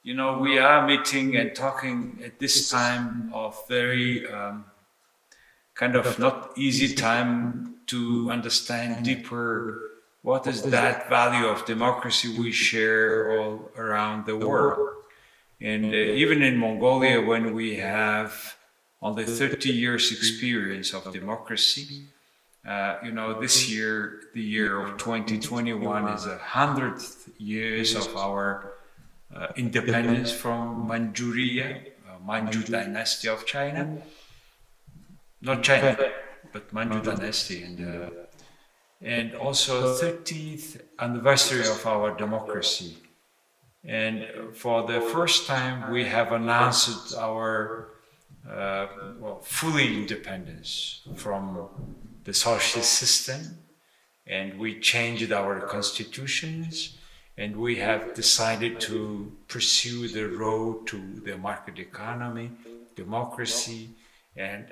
We are meeting and talking at this time of very kind of not easy time to understand deeper what is that value of democracy we share all around the world. And even in Mongolia, when we have only 30 years experience of democracy, this year, the year of 2021, is 100th years of our independence from Manchuria, Manchu dynasty of China. Not China, but Manchu dynasty, and also 30th anniversary of our democracy. And for the first time, we have announced our fully independence from the socialist system, and we changed our constitutions, and we have decided to pursue the road to the market economy, democracy, and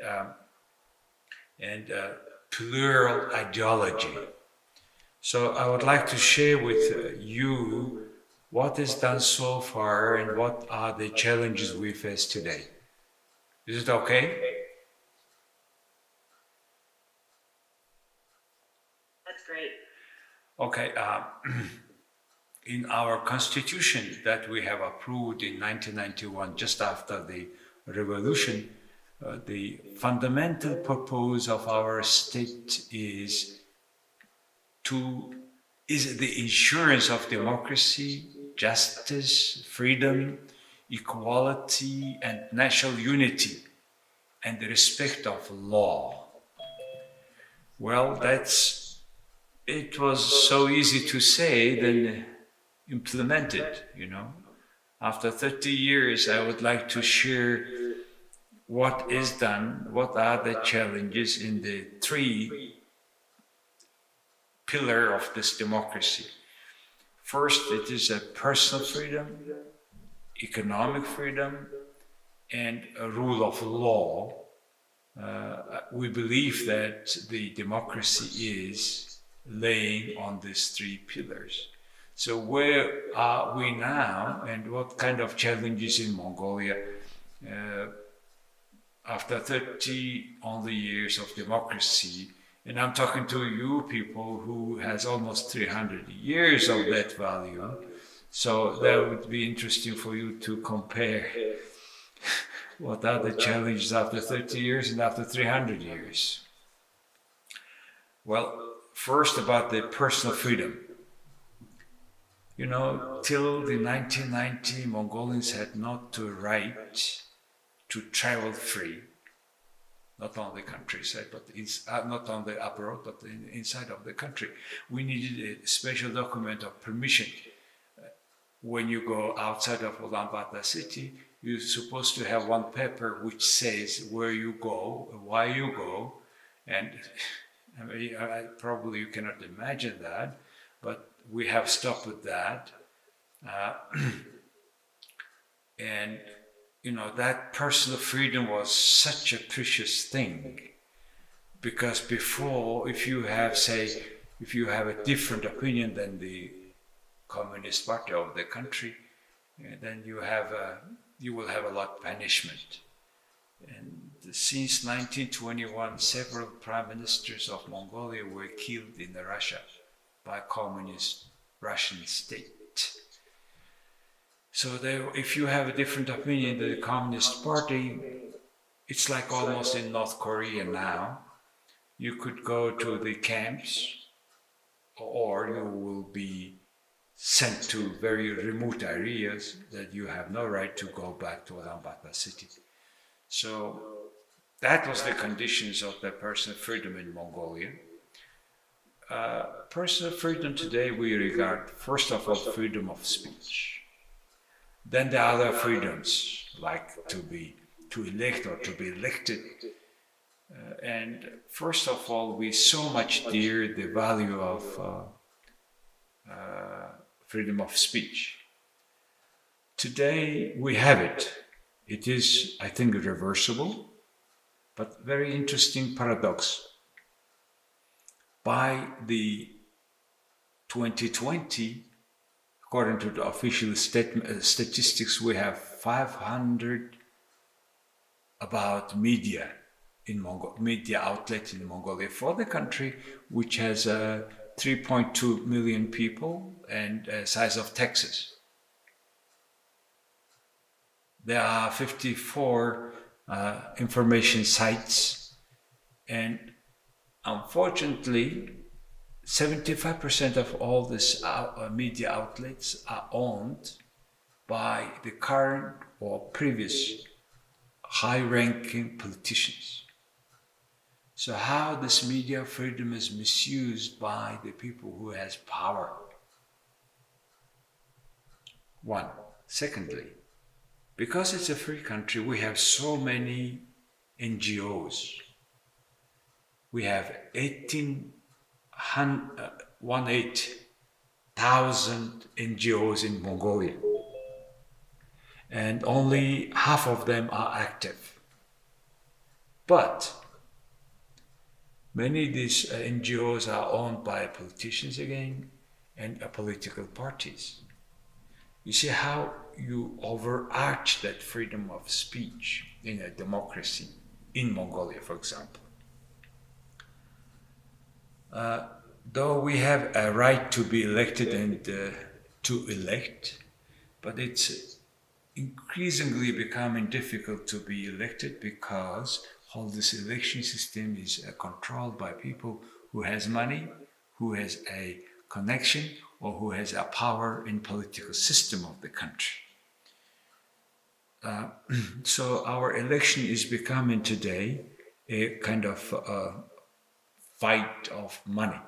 plural ideology. So I would like to share with you what is done so far and what are the challenges we face today. Is it okay? That's great. Okay. In our constitution that we have approved in 1991, just after the revolution, the fundamental purpose of our state is the insurance of democracy, justice, freedom, equality, and national unity, and the respect of law. Well, it was so easy to say than implemented, After 30 years, I would like to share what is done, what are the challenges in the three pillars of this democracy. First, it is a personal freedom, economic freedom, and a rule of law. We believe that the democracy is laying on these three pillars. So where are we now, and what kind of challenges in Mongolia after 30 only years of democracy? And I'm talking to you people who has almost 300 years of that value. So that would be interesting for you to compare what are the challenges after 30 years and after 300 years. Well, first about the personal freedom. Till the 1990, Mongolians had not the right to travel free. Not on the countryside, but not on the abroad, but inside of the country. We needed a special document of permission. When you go outside of Ulaanbaatar city, you're supposed to have one paper which says where you go, why you go, and probably you cannot imagine that, but we have stopped with that. And that personal freedom was such a precious thing, because before, if you have a different opinion than the Communist Party of the country, then you will have a lot of punishment. And since 1921, several prime ministers of Mongolia were killed in Russia by communist Russian state. So if you have a different opinion than the Communist Party, it's like almost in North Korea now. You could go to the camps, or you will be sent to very remote areas that you have no right to go back to Ulaanbaatar city. So that was the conditions of the personal freedom in Mongolia. Personal freedom today we regard, first of all, freedom of speech. Then the other freedoms, like to elect or to be elected. And first of all, we so much dear the value of freedom of speech. Today we have it. It is, I think, reversible, but very interesting paradox. By the 2020, according to the official statistics, we have 500 about media media outlets in Mongolia, for the country which has 3.2 million people and a size of Texas. There are 54 information sites, and unfortunately 75% of all these media outlets are owned by the current or previous high-ranking politicians. So how this media freedom is misused by the people who has power? One. Secondly, because it's a free country, we have so many NGOs. We have 18,000 NGOs in Mongolia, and only half of them are active. But many of these NGOs are owned by politicians again and political parties. You see how you overarch that freedom of speech in a democracy in Mongolia, for example. Though we have a right to be elected and to elect, but it's increasingly becoming difficult to be elected because all this election system is controlled by people who has money, who has a connection, or who has a power in political system of the country. So our election is becoming today a kind of fight of money.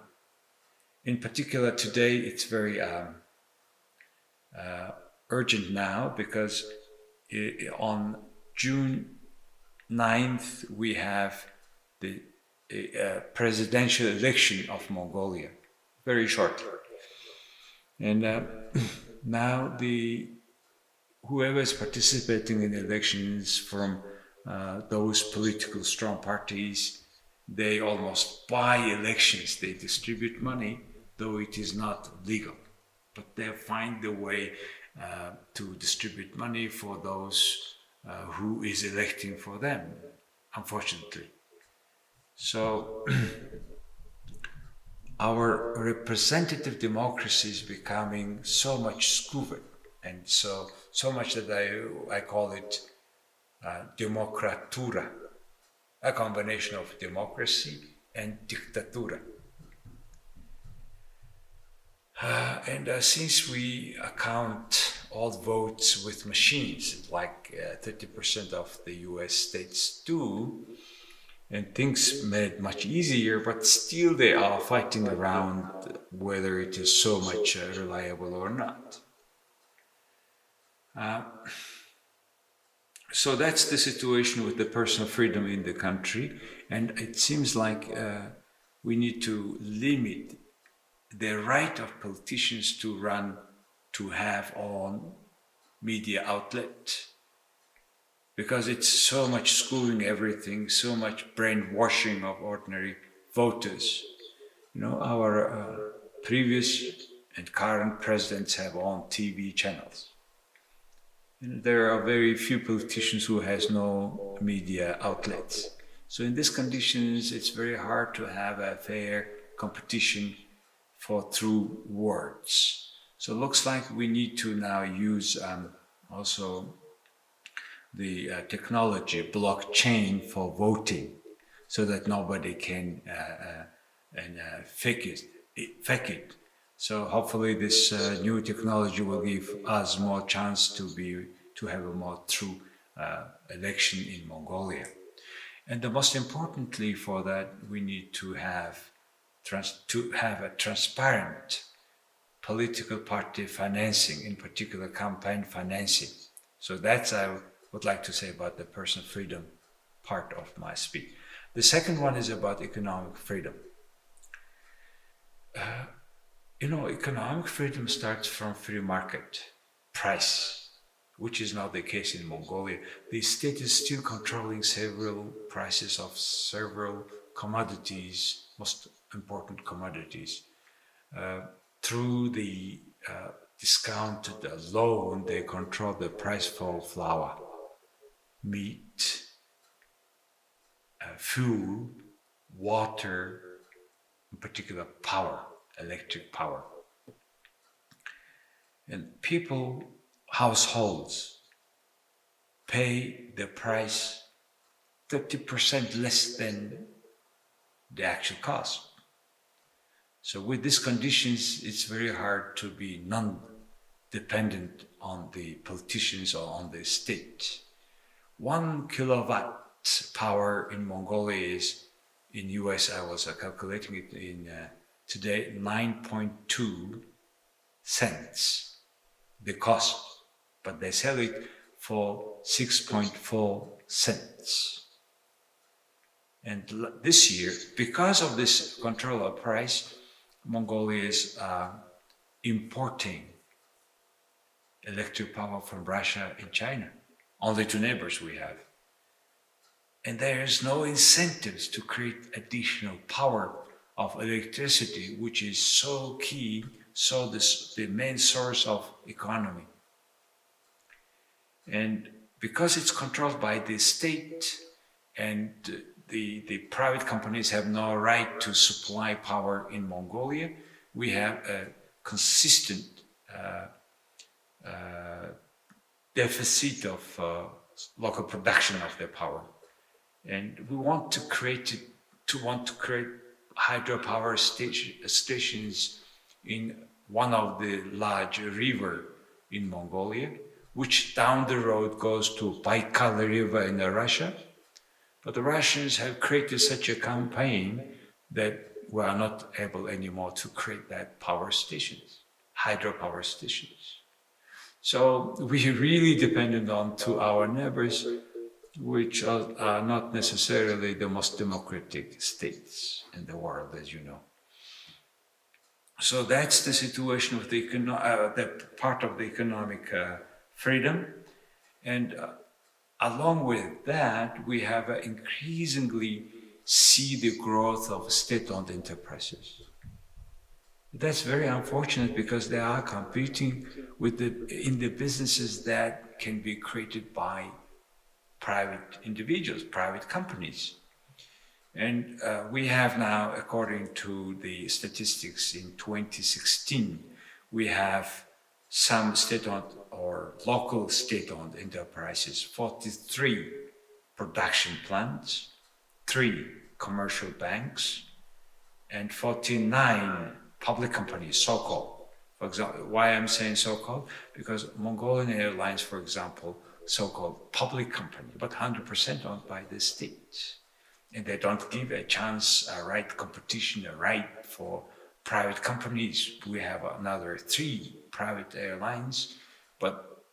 In particular, today it's very urgent now because on June 9th we have the presidential election of Mongolia, very shortly. And now whoever is participating in the elections from those political strong parties, they almost buy elections. They distribute money, though it is not legal. But they find the way to distribute money for those who is electing for them, unfortunately. So our representative democracy is becoming so much skewed, and so much that I call it democratura, a combination of democracy and dictatura. And since we account all votes with machines, like 30% of the US states do, and things made it much easier, but still they are fighting around whether it is so much reliable or not. So that's the situation with the personal freedom in the country, and it seems like we need to limit the right of politicians to have own media outlet, because it's so much screwing everything, so much brainwashing of ordinary voters. You know, our previous and current presidents have own TV channels. And there are very few politicians who has no media outlets. So in these conditions, it's very hard to have a fair competition for true words. So it looks like we need to now use also the technology, blockchain, for voting, so that nobody can fake it. So hopefully this new technology will give us more chance to have a more true election in Mongolia. And the most importantly for that, we need to have a transparent political party financing, in particular campaign financing. So that's I would like to say about the personal freedom part of my speech. The second one is about economic freedom. Economic freedom starts from free market price, which is not the case in Mongolia. The state is still controlling several prices of several commodities, most important commodities, through the discounted alone, they control the price for flour, meat, fuel, water, in particular power, electric power. And people, households, pay the price 30% less than the actual cost. So with these conditions, it's very hard to be non-dependent on the politicians or on the state. 1 kilowatt power in Mongolia is, in US, I was calculating it in today, 9.2 cents, the cost, but they sell it for 6.4 cents. And this year, because of this control of price, Mongolia is importing electric power from Russia and China, only two neighbors we have. And there is no incentives to create additional power of electricity, which is so key, so the main source of economy. And because it's controlled by the state and the private companies have no right to supply power in Mongolia, we have a consistent deficit of local production of their power. And we want to create hydropower stations in one of the large river in Mongolia, which down the road goes to Baikal River in Russia. But the Russians have created such a campaign that we are not able anymore to create that power stations, hydropower stations. So we really dependent on to our neighbors, which are not necessarily the most democratic states in the world, as you know. So that's the situation of the part of the economic freedom. And along with that, we have increasingly see the growth of state-owned enterprises. That's very unfortunate because they are competing with in the businesses that can be created by private individuals, private companies. And we have now, according to the statistics in 2016, we have some state-owned or local state-owned enterprises, 43 production plants, 3 commercial banks, and 49 public companies, so-called. For example, why I'm saying so-called? Because Mongolian Airlines, for example, so-called public company, but 100% owned by the state. And they don't give a chance, a right competition, a right for private companies. We have another 3 private airlines, but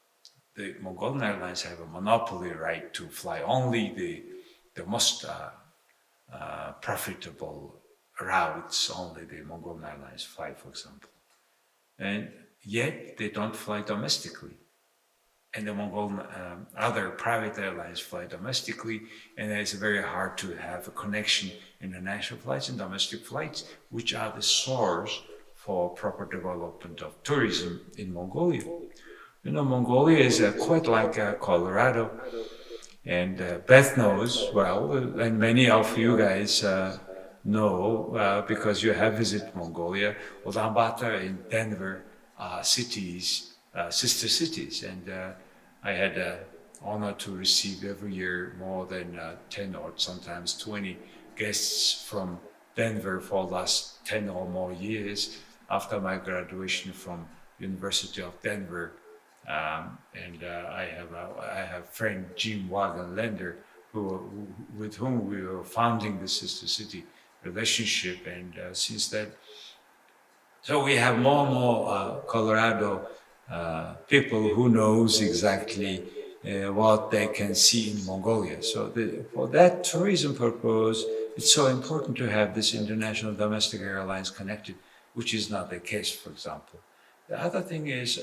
the Mongolian Airlines have a monopoly right to fly only the most profitable routes, only the Mongolian Airlines fly, for example. And yet they don't fly domestically. And the Mongolian other private airlines fly domestically, and it's very hard to have a connection international flights and domestic flights, which are the source for proper development of tourism in Mongolia. You know, Mongolia is quite like Colorado, and Beth knows well, and many of you guys know because you have visited Mongolia, Ulaanbaatar and Denver cities, sister cities, and I had the honor to receive every year more than 10 or sometimes 20 guests from Denver for the last 10 or more years after my graduation from University of Denver. And I have friend Jim Wagenlander with whom we were founding the sister city relationship, and since that, so we have more and more Colorado people who knows exactly what they can see in Mongolia. So for that tourism purpose, it's so important to have this international domestic airlines connected, which is not the case, for example. The other thing is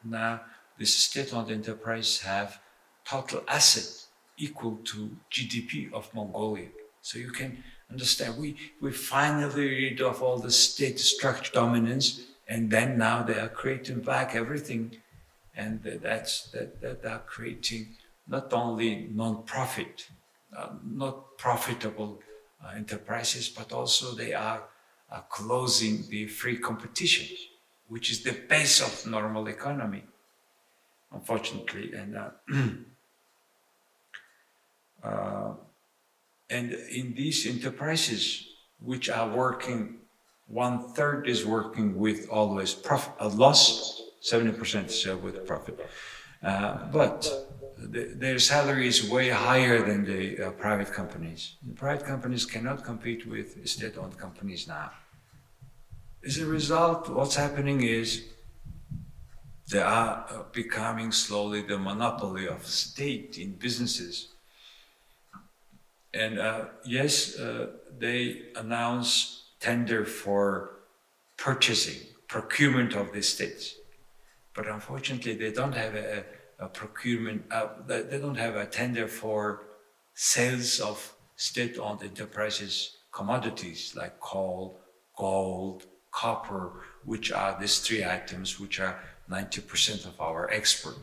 now this state-owned enterprise have total asset equal to GDP of Mongolia. So you can understand, we finally rid of all the state structure dominance, And then now they are creating back everything, and that are creating not only non-profit, not profitable enterprises, but also they are closing the free competition, which is the base of normal economy, unfortunately. And in these enterprises, which are working, 1/3 is working with always profit, a loss, 70% is with profit. But their salary is way higher than the private companies. The private companies cannot compete with state-owned companies now. As a result, what's happening is they are becoming slowly the monopoly of state in businesses. And yes, they announce tender for procurement of the states. But unfortunately, they don't have a procurement, they don't have a tender for sales of state-owned enterprises commodities like coal, gold, copper, which are these three items which are 90% of our export.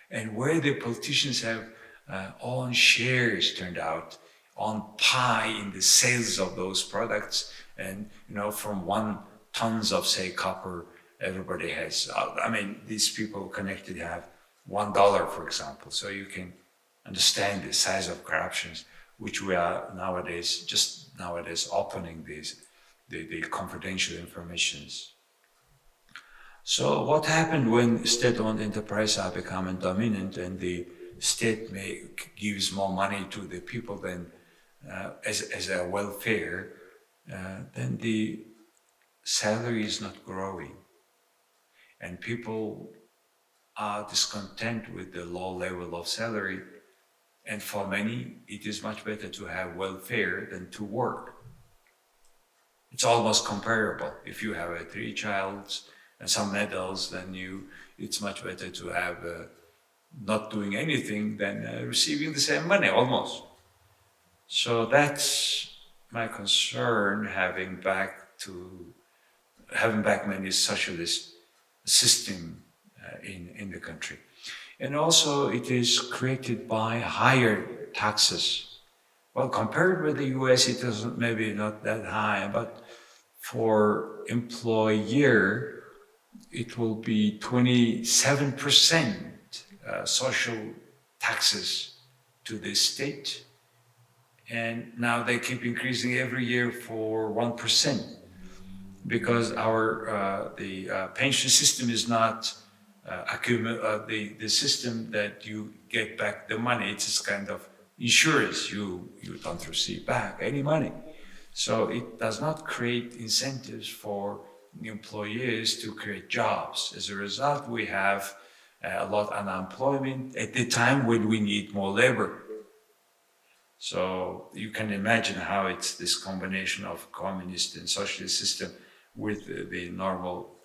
And where the politicians have own shares, turned out, on pie in the sales of those products, and from 1 tons of, say, copper, everybody has. I mean, these people connected have $1, for example. So you can understand the size of corruptions, which we are nowadays opening the confidential informations. So what happened when state-owned enterprises are becoming dominant and the state gives more money to the people than as a welfare, then the salary is not growing, and people are discontent with the low level of salary. And for many, it is much better to have welfare than to work. It's almost comparable. If you have 3 child and some medals, then it's much better to have not doing anything than receiving the same money, almost. So that's my concern, having back many socialist system in the country. And also it is created by higher taxes. Well, compared with the US, it is maybe not that high, but for employer, it will be 27% social taxes to the state. And now they keep increasing every year for 1%, because the pension system is not the system that you get back the money. It's just kind of insurance. You don't receive back any money. So it does not create incentives for employees to create jobs. As a result, we have a lot of unemployment at the time when we need more labor. So you can imagine how it's this combination of communist and socialist system with the normal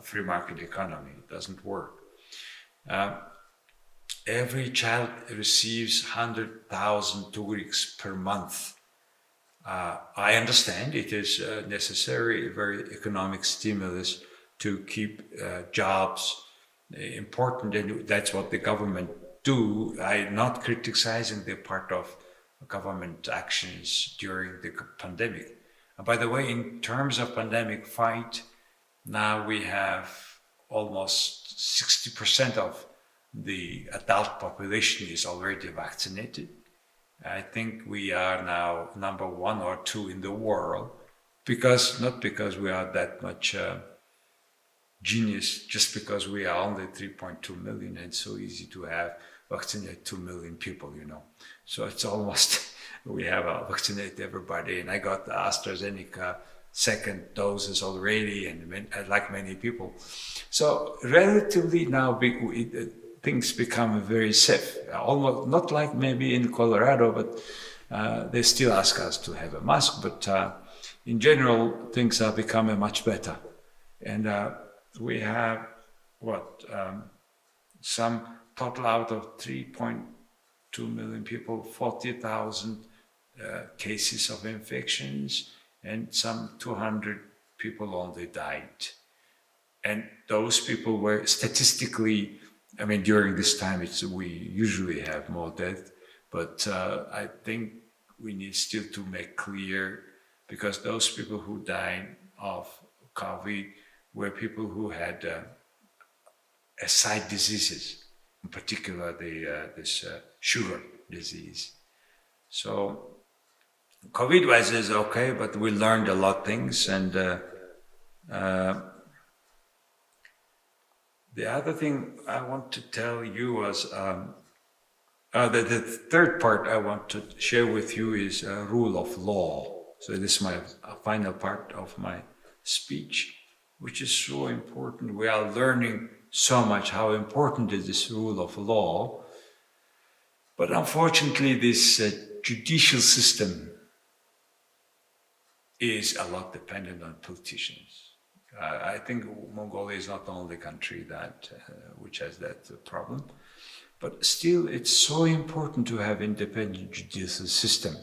free market economy. It doesn't work. Every child receives 100,000 tugriks per month. I understand it is necessary, a very economic stimulus to keep jobs important, and that's what the government do. I'm not criticizing the part of government actions during the pandemic. And by the way, in terms of pandemic fight, now we have almost 60% of the adult population is already vaccinated. I think we are now number 1 or 2 in the world, not because we are that much genius, just because we are only 3.2 million, and it's so easy to have vaccinated 2 million people, So it's almost, we have vaccinated everybody, and I got the AstraZeneca second doses already, and like many people. So relatively now, things become very safe. Almost not like maybe in Colorado, but they still ask us to have a mask. But in general, things are becoming much better. And we have some total out of 3.2 million people, 40,000 cases of infections, and some 200 people only died. And those people were statistically, I mean, during this time, we usually have more death, but I think we need still to make clear, because those people who died of COVID were people who had side diseases, in particular this sugar disease. So COVID-wise is okay, but we learned a lot of things. And the other thing I want to tell you was the third part I want to share with you is rule of law. So this is my final part of my speech, which is so important. We are learning so much how important is this rule of law. But unfortunately, this judicial system is a lot dependent on politicians. I think Mongolia is not the only country that which has that problem. But still, it's so important to have independent judicial system.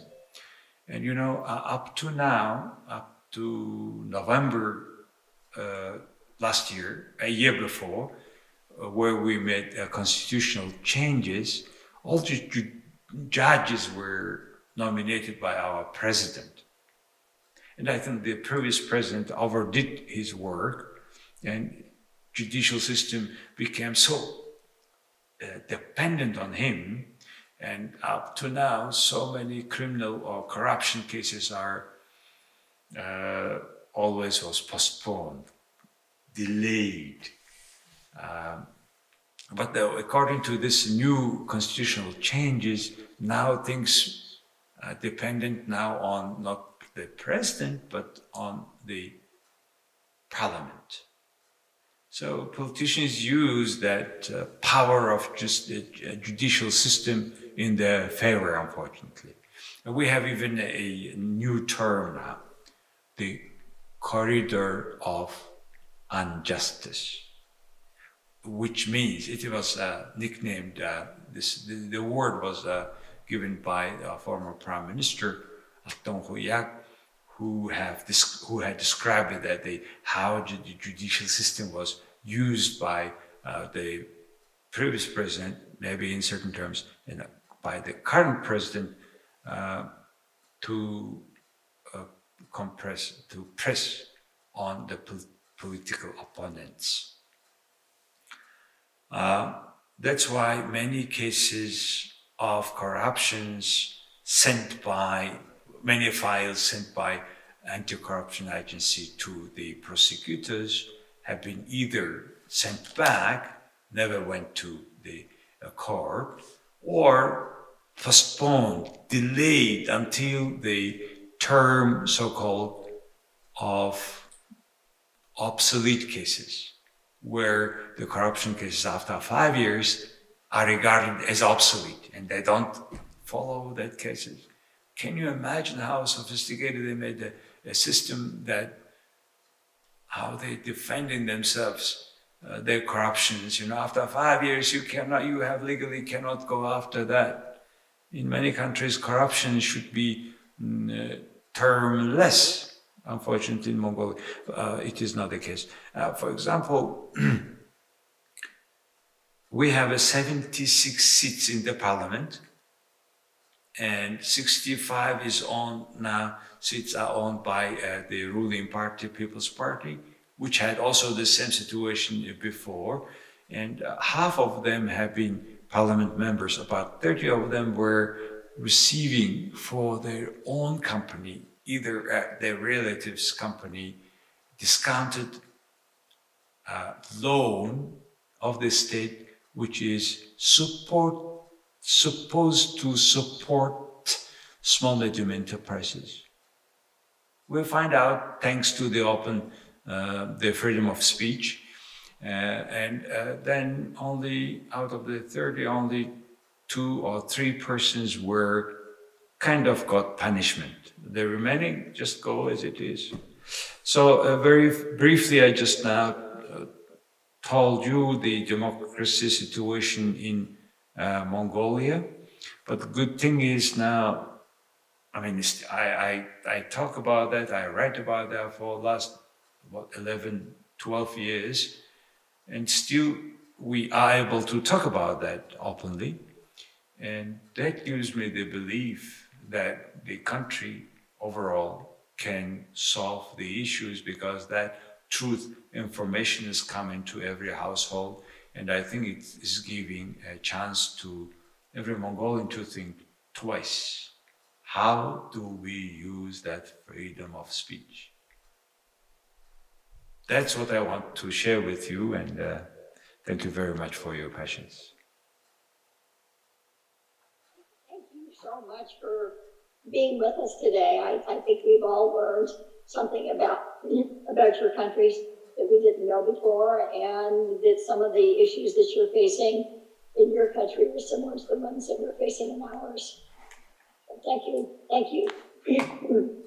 And you know, up to now, up to November last year, a year before, where we made constitutional changes, all the judges were nominated by our president. And I think the previous president overdid his work, and judicial system became so dependent on him, and up to now, so many criminal or corruption cases are always was postponed, delayed. But according to this new constitutional changes, now things are dependent now on not the president, but on the parliament. So politicians use that power of just the judicial system in their favor, unfortunately. And we have even a new term now, the Corridor of Unjustice, which means it was nicknamed, the word was given by former Prime Minister who had described it that how the judicial system was used by the previous president, maybe in certain terms, and by the current president to press on the political opponents. That's why many cases of corruptions many files sent by anti-corruption agency to the prosecutors have been either sent back, never went to the court, or postponed, delayed until the term, so-called, of obsolete cases, where the corruption cases after 5 years are regarded as obsolete and they don't follow that cases. Can you imagine how sophisticated they made a system that how they defending themselves, their corruptions? You know, after 5 years, you have legally cannot go after that. In many countries, corruption should be termless. Unfortunately, in Mongolia, it is not the case. For example, we have 76 seats in the parliament, and 65 seats are owned by the ruling party, People's Party, which had also the same situation before. And half of them have been parliament members. About 30 of them were receiving for their own company, either their relatives' company, discounted loan of the state, which is supposed to support small medium enterprises. We'll find out thanks to the freedom of speech, and then only out of the 30, only 2 or 3 persons were kind of got punishment. The remaining just go as it is. So very briefly, I just now told you the democracy situation in Mongolia, but the good thing is now, I mean, I talk about that, I write about that for the last 11, 12 years, and still we are able to talk about that openly. And that gives me the belief that the country overall can solve the issues because that truth information is coming to every household. And I think it is giving a chance to every Mongolian to think twice. How do we use that freedom of speech? That's what I want to share with you, and thank you very much for your patience. Thank you so much for being with us today. I think we've all learned something about your countries that we didn't know before, and that some of the issues that you're facing in your country are similar to the ones that we're facing in ours. Thank you. Thank you.